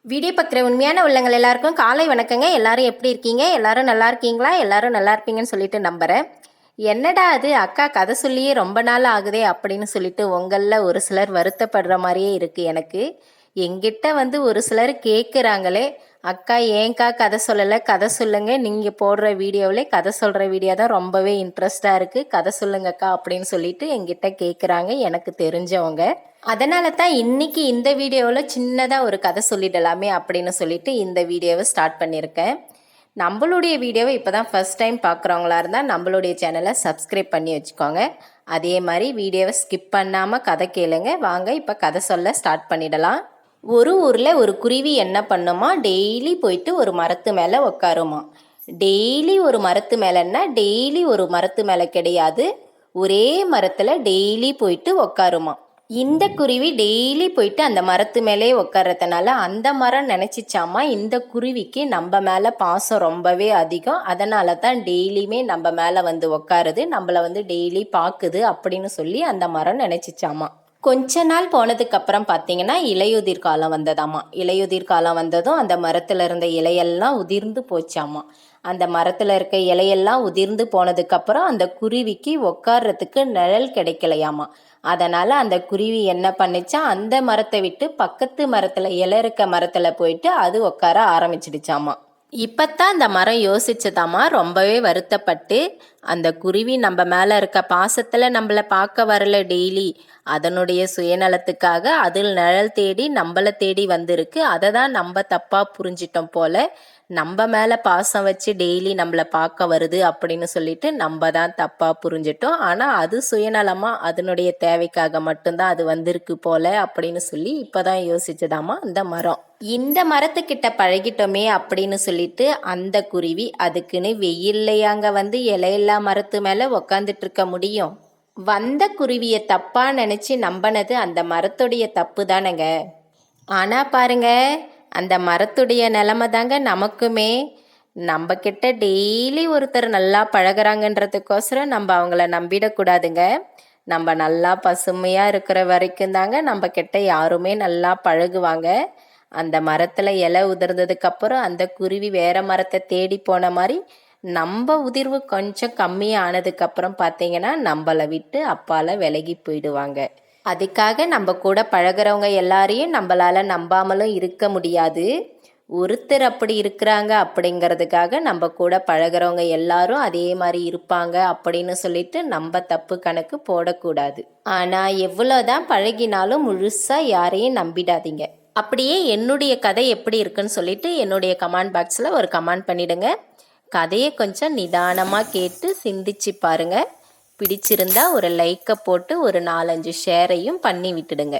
Video பார்க்குற உண்மையான உள்ளங்கள் எல்லாருக்கும் காலை வணக்கங்க. எல்லாரும் எப்படி இருக்கீங்க? எல்லாரும் நல்லா இருக்கீங்களா? எல்லாரும் நல்லா இருப்பீங்கன்னு சொல்லிட்டு நம்புகிறேன். என்னடா அது அக்கா கதை சொல்லியே ரொம்ப நாள் ஆகுதே அப்படின்னு சொல்லிட்டு உங்களில் ஒரு சிலர் வருத்தப்படுற மாதிரியே இருக்குது எனக்கு. எங்கிட்ட ஒரு சிலர் கேட்குறாங்களே, அக்கா ஏன்க்கா கதை சொல்லலை, கதை சொல்லுங்க, நீங்கள் போடுற வீடியோவிலே கதை சொல்கிற வீடியோ தான் ரொம்பவே இன்ட்ரெஸ்டாக இருக்குது, கதை சொல்லுங்கக்கா அப்படின்னு சொல்லிட்டு எங்கிட்ட கேட்குறாங்க எனக்கு தெரிஞ்சவங்க. அதனால தான் இன்னைக்கு இந்த வீடியோவில் சின்னதாக ஒரு கதை சொல்லிடலாமே அப்படின்னு சொல்லிட்டு இந்த வீடியோவை ஸ்டார்ட் பண்ணியிருக்கேன். நம்மளுடைய வீடியோவை இப்போ தான் ஃபஸ்ட் டைம் பார்க்குறவங்களா இருந்தால் நம்மளுடைய சேனலை சப்ஸ்கிரைப் பண்ணி வச்சுக்கோங்க. அதே மாதிரி வீடியோவை ஸ்கிப் பண்ணாமல் கதை கேளுங்க. வாங்க இப்போ கதை சொல்ல ஸ்டார்ட் பண்ணிடலாம். ஒரு ஊரில் ஒரு குருவி என்ன பண்ணுமா, டெய்லி போயிட்டு ஒரு மரத்து மேலே உட்காருமா. டெய்லி ஒரு மரத்து மேலேன்னா டெய்லி ஒரு மரத்து மேலே கிடையாது, ஒரே மரத்தில் டெய்லி போயிட்டு உட்காருமா. இந்த குருவி டெய்லி போயிட்டு அந்த மரத்து மேலே உட்கார்றதுனால அந்த மரம் நினச்சிச்சாமா, இந்த குருவிக்கு நம்ம மேலே பாசம் ரொம்பவே அதிகம், அதனால தான் டெய்லியுமே நம்ம மேலே உட்காருது, நம்மளை டெய்லி பார்க்குது அப்படின்னு சொல்லி அந்த மரம் நினச்சிச்சாமா. கொஞ்ச நாள் போனதுக்கப்புறம் பார்த்தீங்கன்னா இலையுதிர் காலம் வந்ததாமா. இலையுதிர் காலம் வந்ததும் அந்த மரத்தில் இருந்த இலையெல்லாம் உதிர்ந்து போச்சாமா. அந்த மரத்தில் இருக்க இலையெல்லாம் உதிர்ந்து போனதுக்கப்புறம் அந்த குருவிக்கு உட்கார்றதுக்கு நிழல் கிடைக்கலையாமா. அதனால் அந்த குருவி என்ன பண்ணிச்சா, அந்த மரத்தை விட்டு பக்கத்து மரத்தில் இலை இருக்க மரத்தில் போயிட்டு அது உட்கார ஆரம்பிச்சிடுச்சாமா. இப்போத்தான் அந்த மரம் யோசிச்சதாமா, ரொம்பவே வருத்தப்பட்டு, அந்த குருவி நம்ம மேலே இருக்க பாசத்தில் நம்மளை பார்க்க வரல டெய்லி, அதனுடைய சுயநலத்துக்காக அதில் நிழல் தேடி நம்மளை தேடி வந்திருக்கு, அதை தான் நம்ம தப்பாக புரிஞ்சிட்டோம் போல, நம்ம மேலே பாசம் வச்சு டெய்லி நம்மளை பார்க்க வருது அப்படின்னு சொல்லிட்டு நம்ம தான் தப்பாக புரிஞ்சிட்டோம். ஆனால் அது சுயநலமாக அதனுடைய தேவைக்காக மட்டும்தான் அது வந்திருக்கு போல அப்படின்னு சொல்லி இப்போ தான் யோசிச்சதாமா அந்த மரம். இந்த மரத்துக்கிட்ட பழகிட்டோமே அப்படின்னு சொல்லிட்டு அந்த குருவி அதுக்குன்னு வெயில்லையாங்க இலையில்லா மரத்து மேலே உக்காந்துட்டு இருக்க முடியும். வந்த குருவியை தப்பாக நினச்சி நம்பினது அந்த மரத்துடைய தப்பு தானேங்க. ஆனால் பாருங்க, அந்த மரத்துடைய நிலமை தாங்க நமக்குமே. நம்ம கிட்ட டெய்லி ஒருத்தர் நல்லா பழகிறாங்கன்றதுக்கோசரம் நம்ம அவங்கள நம்பிடக்கூடாதுங்க. நம்ம நல்லா பசுமையாக இருக்கிற வரைக்கும் தாங்க நம்ம கிட்ட யாருமே நல்லா பழகுவாங்க. அந்த மரத்தில் இலை உதிர்ந்ததுக்கப்புறம் அந்த குருவி வேற மரத்தை தேடி போன மாதிரி நம்ம உதிர்வு கொஞ்சம் கம்மியானதுக்கப்புறம் பார்த்தீங்கன்னா நம்மளை விட்டு அப்பால விலகி போயிடுவாங்க. அதுக்காக நம்ம கூட பழகிறவங்க எல்லாரையும் நம்மளால் நம்பாமலும் இருக்க முடியாது. ஒருத்தர் அப்படி இருக்கிறாங்க அப்படிங்கிறதுக்காக நம்ம கூட பழகிறவங்க எல்லாரும் அதே மாதிரி இருப்பாங்க அப்படின்னு சொல்லிட்டு நம்ம தப்பு கணக்கு போடக்கூடாது. ஆனால் எவ்வளோதான் பழகினாலும் முழுசாக யாரையும் நம்பிடாதீங்க. அப்படியே என்னுடைய கதை எப்படி இருக்குன்னு சொல்லிட்டு என்னுடைய கமெண்ட் பாக்ஸில் ஒரு கமெண்ட் பண்ணிடுங்க. கதையை கொஞ்சம் நிதானமாக கேட்டு சிந்திச்சு பாருங்கள். பிடிச்சிருந்தா ஒரு லைக்கை போட்டு ஒரு 4-5 ஷேரையும் பண்ணி விட்டுடுங்க.